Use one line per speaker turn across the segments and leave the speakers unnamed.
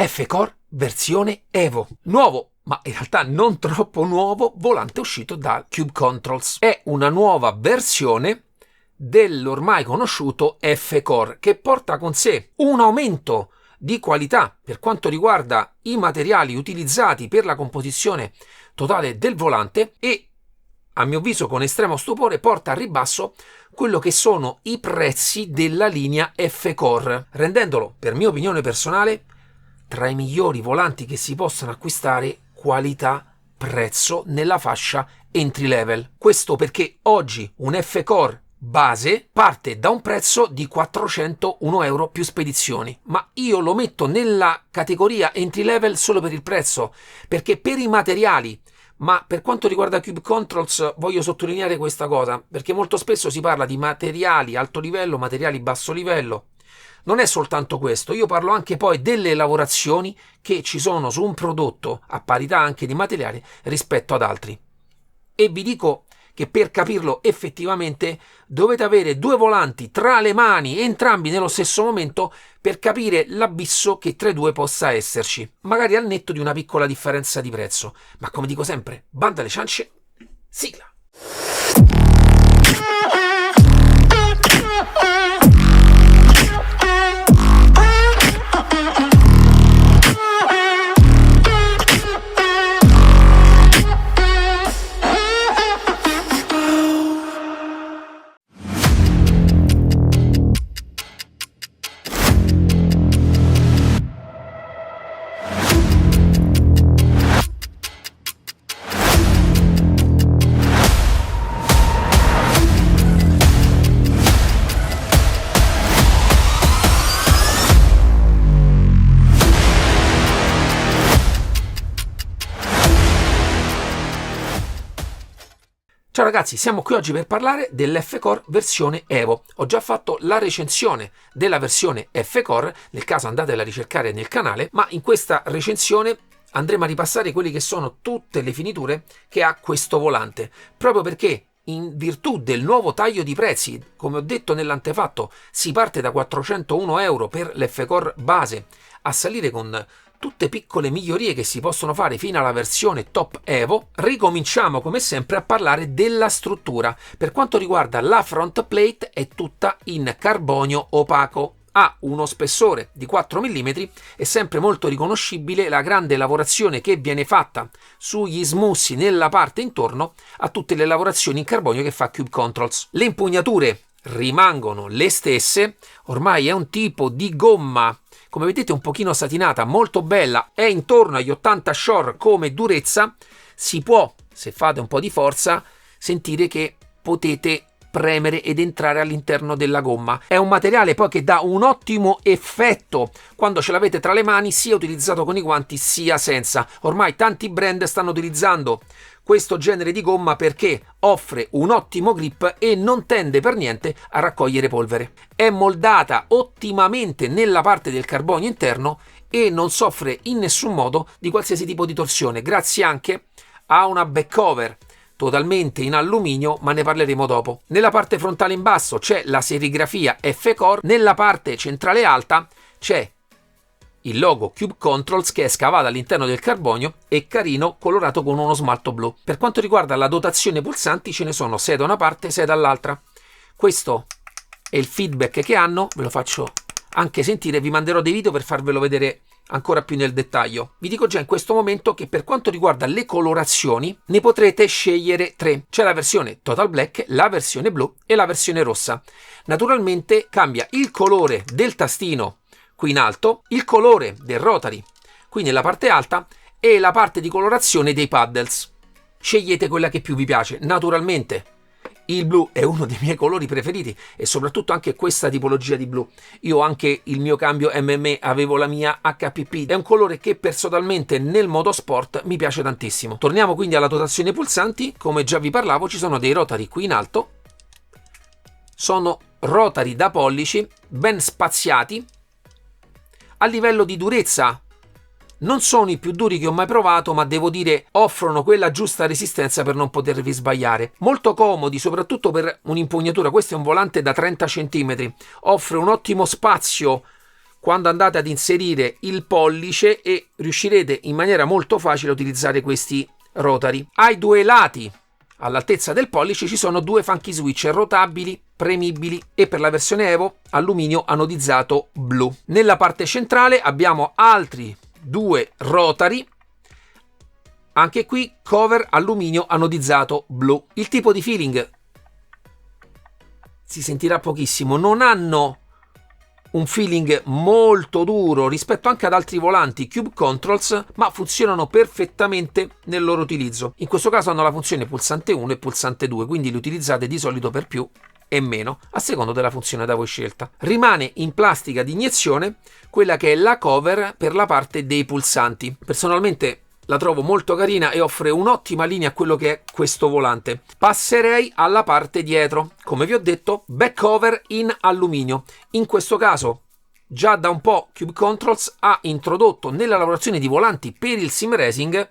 F-Core versione Evo. Nuovo, ma in realtà non troppo nuovo, volante uscito da Cube Controls. È una nuova versione dell'ormai conosciuto F-Core che porta con sé un aumento di qualità per quanto riguarda i materiali utilizzati per la composizione totale del volante e, a mio avviso con estremo stupore, porta a ribasso quello che sono i prezzi della linea F-Core, rendendolo, per mia opinione personale, tra i migliori volanti che si possano acquistare qualità-prezzo nella fascia entry level. Questo perché oggi un F-Core base parte da un prezzo di 401 euro più spedizioni, ma io lo metto nella categoria entry level solo per il prezzo, perché per i materiali. Ma per quanto riguarda Cube Controls voglio sottolineare questa cosa, perché molto spesso si parla di materiali alto livello, materiali basso livello. Non è soltanto questo, io parlo anche poi delle lavorazioni che ci sono su un prodotto a parità anche di materiali rispetto ad altri. E vi dico che per capirlo effettivamente dovete avere due volanti tra le mani, entrambi nello stesso momento, per capire l'abisso che tra i due possa esserci, magari al netto di una piccola differenza di prezzo. Ma come dico sempre, banda alle ciance, sigla! Ciao ragazzi, siamo qui oggi per parlare dell'F-Core versione Evo. Ho già fatto la recensione della versione F-Core, nel caso andatela a ricercare nel canale, ma in questa recensione andremo a ripassare quelle che sono tutte le finiture che ha questo volante, proprio perché in virtù del nuovo taglio di prezzi, come ho detto nell'antefatto, si parte da 401 euro per l'F-Core base a salire con tutte piccole migliorie che si possono fare fino alla versione Top Evo. Ricominciamo come sempre a parlare della struttura. Per quanto riguarda la front plate è tutta in carbonio opaco, ha uno spessore di 4 mm, è sempre molto riconoscibile la grande lavorazione che viene fatta sugli smussi nella parte intorno a tutte le lavorazioni in carbonio che fa Cube Controls. Le impugnature rimangono le stesse, ormai è un tipo di gomma, come vedete, un pochino satinata, molto bella, è intorno agli 80 Shore come durezza. Si può, se fate un po' di forza, sentire che potete premere ed entrare all'interno della gomma. È un materiale poi che dà un ottimo effetto quando ce l'avete tra le mani, sia utilizzato con i guanti sia senza. Ormai tanti brand stanno utilizzando questo genere di gomma perché offre un ottimo grip e non tende per niente a raccogliere polvere. È moldata ottimamente nella parte del carbonio interno e non soffre in nessun modo di qualsiasi tipo di torsione, grazie anche a una back cover totalmente in alluminio, ma ne parleremo dopo. Nella parte frontale in basso c'è la serigrafia F-Core, nella parte centrale alta c'è il logo Cube Controls che è scavato all'interno del carbonio e carino colorato con uno smalto blu. Per quanto riguarda la dotazione pulsanti ce ne sono 6 da una parte, 6 dall'altra. Questo è il feedback che hanno, ve lo faccio anche sentire, vi manderò dei video per farvelo vedere ancora più nel dettaglio. Vi dico già in questo momento che per quanto riguarda le colorazioni ne potrete scegliere 3. C'è la versione Total Black, la versione blu e la versione rossa. Naturalmente cambia il colore del tastino qui in alto, il colore del rotary qui nella parte alta e la parte di colorazione dei paddles. Scegliete quella che più vi piace. Naturalmente il blu è uno dei miei colori preferiti e soprattutto anche questa tipologia di blu. Io ho anche il mio cambio MMA, avevo la mia HPP, è un colore che personalmente nel motorsport mi piace tantissimo. Torniamo quindi alla dotazione pulsanti. Come già vi parlavo, ci sono dei rotary qui in alto, sono rotary da pollici ben spaziati. A livello di durezza non sono i più duri che ho mai provato, ma devo dire offrono quella giusta resistenza per non potervi sbagliare. Molto comodi, soprattutto per un'impugnatura. Questo è un volante da 30 cm, offre un ottimo spazio quando andate ad inserire il pollice e riuscirete in maniera molto facile a utilizzare questi rotary. Ai due lati, all'altezza del pollice, ci sono due funky switch rotabili, premibili, e per la versione Evo alluminio anodizzato blu. Nella parte centrale abbiamo altri due rotary, anche qui cover alluminio anodizzato blu. Il tipo di feeling si sentirà pochissimo, non hanno un feeling molto duro rispetto anche ad altri volanti Cube Controls, ma funzionano perfettamente nel loro utilizzo. In questo caso hanno la funzione pulsante 1 e pulsante 2, quindi li utilizzate di solito per più e meno a seconda della funzione da voi scelta. Rimane in plastica di iniezione quella che è la cover per la parte dei pulsanti. Personalmente la trovo molto carina e offre un'ottima linea a quello che è questo volante. Passerei alla parte dietro. Come vi ho detto, back cover in alluminio. In questo caso, già da un po' Cube Controls ha introdotto nella lavorazione di volanti per il sim racing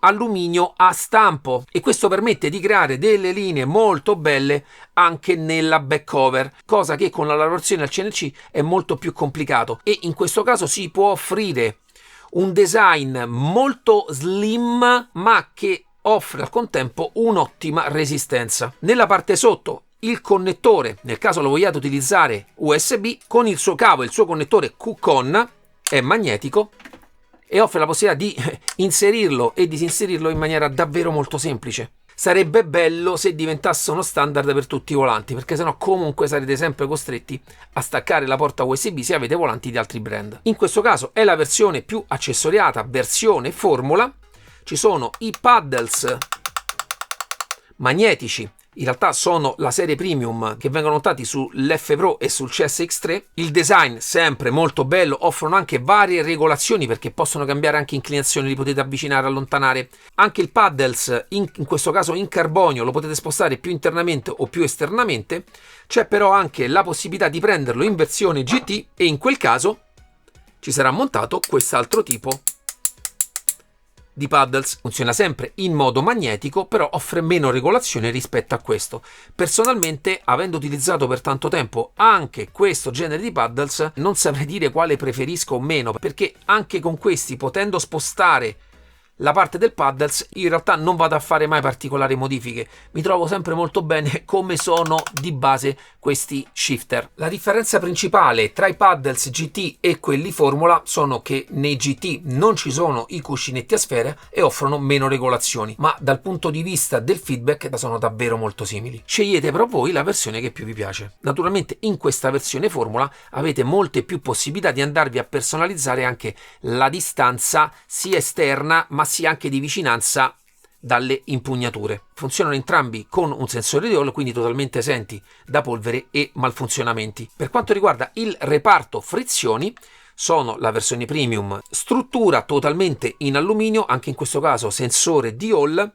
alluminio a stampo, e questo permette di creare delle linee molto belle anche nella back cover, cosa che con la lavorazione al CNC è molto più complicato, e in questo caso si può offrire un design molto slim ma che offre al contempo un'ottima resistenza. Nella parte sotto il connettore, nel caso lo vogliate utilizzare USB, con il suo cavo, il suo connettore Q-Con è magnetico e offre la possibilità di inserirlo e disinserirlo in maniera davvero molto semplice. Sarebbe bello se diventasse uno standard per tutti i volanti, perché sennò comunque sarete sempre costretti a staccare la porta USB se avete volanti di altri brand. In questo caso è la versione più accessoriata, versione formula. Ci sono i paddles magnetici, in realtà sono la serie premium, che vengono montati sull'F Pro e sul CSX3. Il design sempre molto bello, offrono anche varie regolazioni perché possono cambiare anche inclinazione, li potete avvicinare, allontanare. Anche il paddles, in questo caso in carbonio, lo potete spostare più internamente o più esternamente. C'è però anche la possibilità di prenderlo in versione GT e in quel caso ci sarà montato quest'altro tipo di paddles. Funziona sempre in modo magnetico, però offre meno regolazione rispetto a questo. Personalmente, avendo utilizzato per tanto tempo anche questo genere di paddles, non saprei dire quale preferisco o meno, perché anche con questi, potendo spostare la parte del paddles, in realtà non vado a fare mai particolari modifiche, mi trovo sempre molto bene come sono di base questi shifter. La differenza principale tra i paddles GT e quelli formula sono che nei GT non ci sono i cuscinetti a sfere e offrono meno regolazioni, ma dal punto di vista del feedback sono davvero molto simili. Scegliete però voi la versione che più vi piace. Naturalmente in questa versione formula avete molte più possibilità di andarvi a personalizzare anche la distanza sia esterna ma sia anche di vicinanza dalle impugnature. Funzionano entrambi con un sensore di Hall, quindi totalmente esenti da polvere e malfunzionamenti. Per quanto riguarda il reparto frizioni, sono la versione premium, struttura totalmente in alluminio, anche in questo caso sensore di Hall.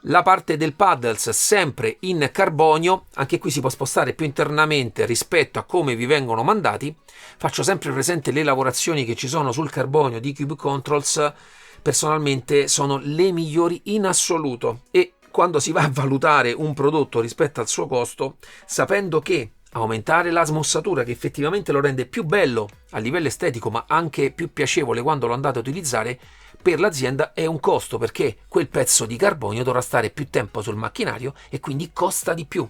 La parte del paddles sempre in carbonio, anche qui si può spostare più internamente rispetto a come vi vengono mandati. Faccio sempre presente le lavorazioni che ci sono sul carbonio di Cube Controls, personalmente sono le migliori in assoluto, e quando si va a valutare un prodotto rispetto al suo costo, sapendo che aumentare la smussatura, che effettivamente lo rende più bello a livello estetico ma anche più piacevole quando lo andate a utilizzare, per l'azienda è un costo, perché quel pezzo di carbonio dovrà stare più tempo sul macchinario e quindi costa di più.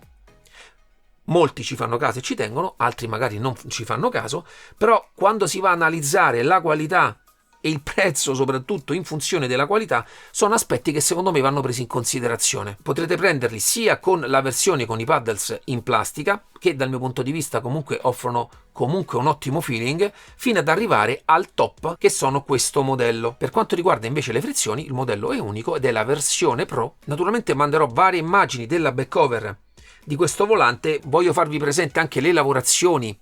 Molti ci fanno caso e ci tengono, altri magari non ci fanno caso, però quando si va a analizzare la qualità e il prezzo, soprattutto in funzione della qualità, sono aspetti che secondo me vanno presi in considerazione. Potrete prenderli sia con la versione con i paddles in plastica, che dal mio punto di vista comunque offrono comunque un ottimo feeling, fino ad arrivare al top, che sono questo modello. Per quanto riguarda invece le frizioni, il modello è unico ed è la versione Pro. Naturalmente manderò varie immagini della back cover di questo volante. Voglio farvi presente anche le lavorazioni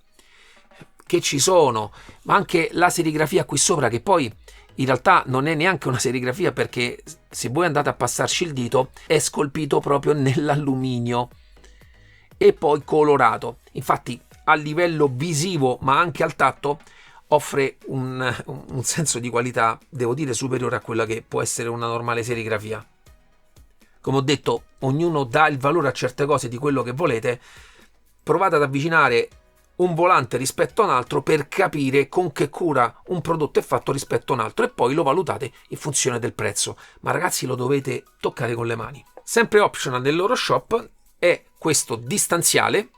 che ci sono, ma anche la serigrafia qui sopra, che poi in realtà non è neanche una serigrafia, perché se voi andate a passarci il dito è scolpito proprio nell'alluminio e poi colorato. Infatti a livello visivo ma anche al tatto offre un senso di qualità, devo dire, superiore a quella che può essere una normale serigrafia. Come ho detto, ognuno dà il valore a certe cose di quello che volete. Provate ad avvicinare un volante rispetto a un altro per capire con che cura un prodotto è fatto rispetto a un altro e poi lo valutate in funzione del prezzo, ma ragazzi lo dovete toccare con le mani. Sempre optional nel loro shop è questo distanziale,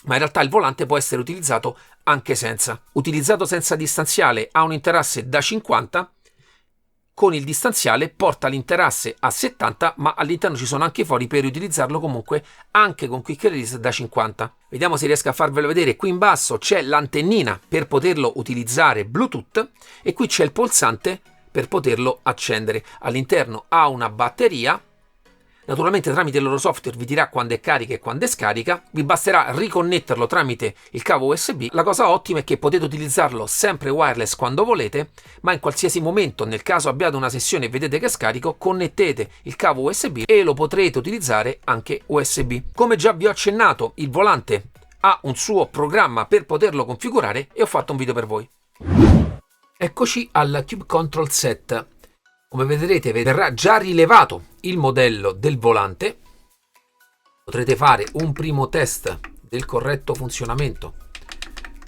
ma in realtà il volante può essere utilizzato anche senza. Utilizzato senza distanziale ha un interasse da 50, con il distanziale porta l'interasse a 70, ma all'interno ci sono anche i fori per utilizzarlo comunque anche con quick release da 50. Vediamo se riesco a farvelo vedere. Qui in basso c'è l'antennina per poterlo utilizzare Bluetooth e qui c'è il pulsante per poterlo accendere. All'interno ha una batteria. Naturalmente tramite il loro software vi dirà quando è carica e quando è scarica, vi basterà riconnetterlo tramite il cavo USB. La cosa ottima è che potete utilizzarlo sempre wireless quando volete, ma in qualsiasi momento, nel caso abbiate una sessione e vedete che è scarico, connettete il cavo USB e lo potrete utilizzare anche USB. Come già vi ho accennato, il volante ha un suo programma per poterlo configurare e ho fatto un video per voi. Eccoci al Cube Control Set. Come vedrete verrà già rilevato il modello del volante, potrete fare un primo test del corretto funzionamento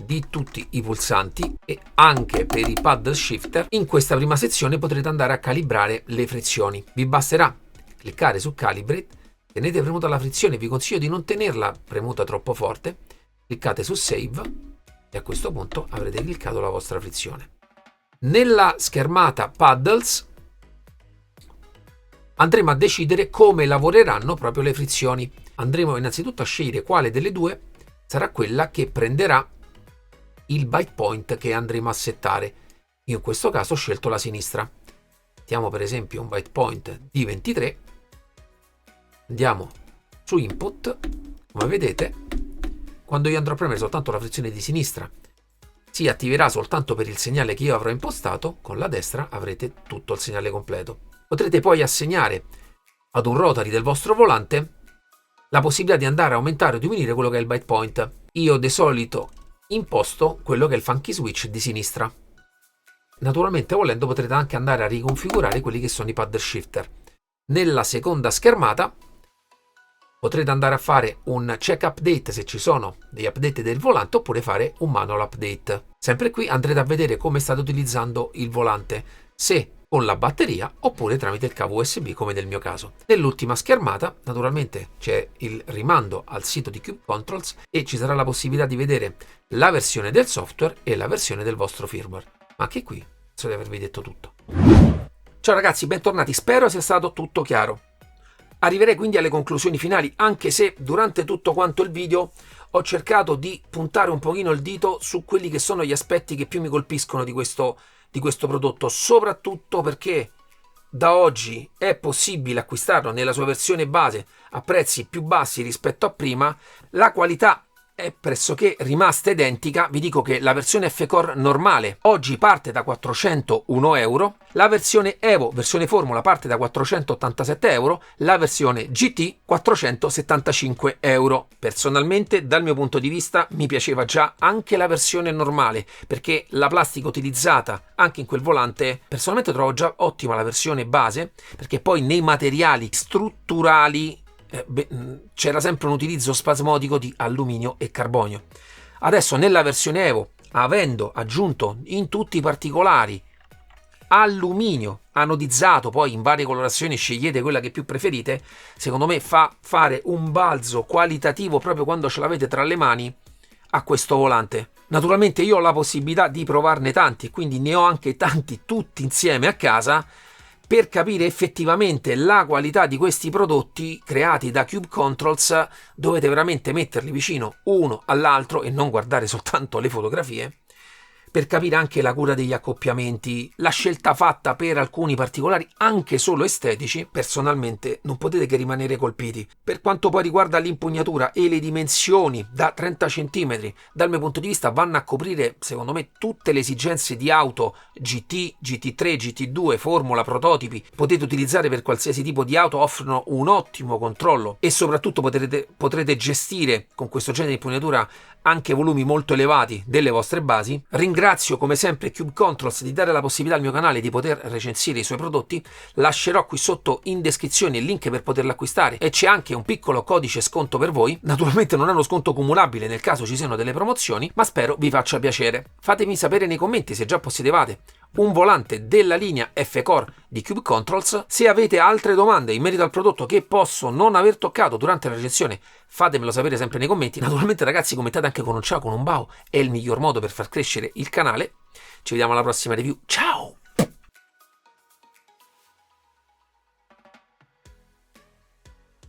di tutti i pulsanti e anche per i paddle shifter. In questa prima sezione potrete andare a calibrare le frizioni. Vi basterà cliccare su Calibrate, tenete premuta la frizione, vi consiglio di non tenerla premuta troppo forte, cliccate su Save e a questo punto avrete cliccato la vostra frizione. Nella schermata Paddles andremo a decidere come lavoreranno proprio le frizioni. Andremo innanzitutto a scegliere quale delle due sarà quella che prenderà il bite point che andremo a settare. Io in questo caso ho scelto la sinistra. Mettiamo per esempio un bite point di 23. Andiamo su Input. Come vedete, quando io andrò a premere soltanto la frizione di sinistra, si attiverà soltanto per il segnale che io avrò impostato. Con la destra avrete tutto il segnale completo. Potrete poi assegnare ad un rotary del vostro volante la possibilità di andare a aumentare o diminuire quello che è il bite point. Io di solito imposto quello che è il funky switch di sinistra. Naturalmente volendo potrete anche andare a riconfigurare quelli che sono i paddle shifter. Nella seconda schermata potrete andare a fare un check update se ci sono degli update del volante oppure fare un manual update. Sempre qui andrete a vedere come state utilizzando il volante, se con la batteria oppure tramite il cavo USB come nel mio caso. Nell'ultima schermata naturalmente c'è il rimando al sito di Cube Controls e ci sarà la possibilità di vedere la versione del software e la versione del vostro firmware. Ma anche qui penso di avervi detto tutto. Ciao ragazzi, bentornati, spero sia stato tutto chiaro. Arriverei quindi alle conclusioni finali, anche se durante tutto quanto il video ho cercato di puntare un pochino il dito su quelli che sono gli aspetti che più mi colpiscono di questo prodotto, soprattutto perché da oggi è possibile acquistarlo nella sua versione base a prezzi più bassi rispetto a prima. La qualità è pressoché rimasta identica. Vi dico che la versione F-Core normale oggi parte da 401 euro, la versione Evo, versione formula, parte da 487 euro, la versione GT 475 euro. Personalmente, dal mio punto di vista, mi piaceva già anche la versione normale, perché la plastica utilizzata anche in quel volante, personalmente trovo già ottima la versione base, perché poi nei materiali strutturali c'era sempre un utilizzo spasmodico di alluminio e carbonio. Adesso nella versione Evo, avendo aggiunto in tutti i particolari alluminio anodizzato, poi in varie colorazioni, scegliete quella che più preferite, secondo me fa fare un balzo qualitativo proprio quando ce l'avete tra le mani a questo volante. Naturalmente io ho la possibilità di provarne tanti e quindi ne ho anche tanti tutti insieme a casa. Per capire effettivamente la qualità di questi prodotti creati da Cube Controls dovete veramente metterli vicino uno all'altro e non guardare soltanto le fotografie, per capire anche la cura degli accoppiamenti, la scelta fatta per alcuni particolari anche solo estetici. Personalmente non potete che rimanere colpiti. Per quanto poi riguarda l'impugnatura e le dimensioni da 30 cm, dal mio punto di vista vanno a coprire secondo me tutte le esigenze di auto GT, GT3, GT2, formula, prototipi. Potete utilizzare per qualsiasi tipo di auto, offrono un ottimo controllo e soprattutto potrete gestire con questo genere di impugnatura anche volumi molto elevati delle vostre basi. Ringrazio come sempre Cube Controls di dare la possibilità al mio canale di poter recensire i suoi prodotti. Lascerò qui sotto in descrizione il link per poterlo acquistare e c'è anche un piccolo codice sconto per voi. Naturalmente non è uno sconto cumulabile nel caso ci siano delle promozioni, ma spero vi faccia piacere. Fatemi sapere nei commenti se già possedevate un volante della linea F-Core di Cube Controls. Se avete altre domande in merito al prodotto che posso non aver toccato durante la recensione, fatemelo sapere sempre nei commenti. Naturalmente ragazzi, commentate anche con un ciao, con un bao, è il miglior modo per far crescere il canale. Ci vediamo alla prossima review, ciao!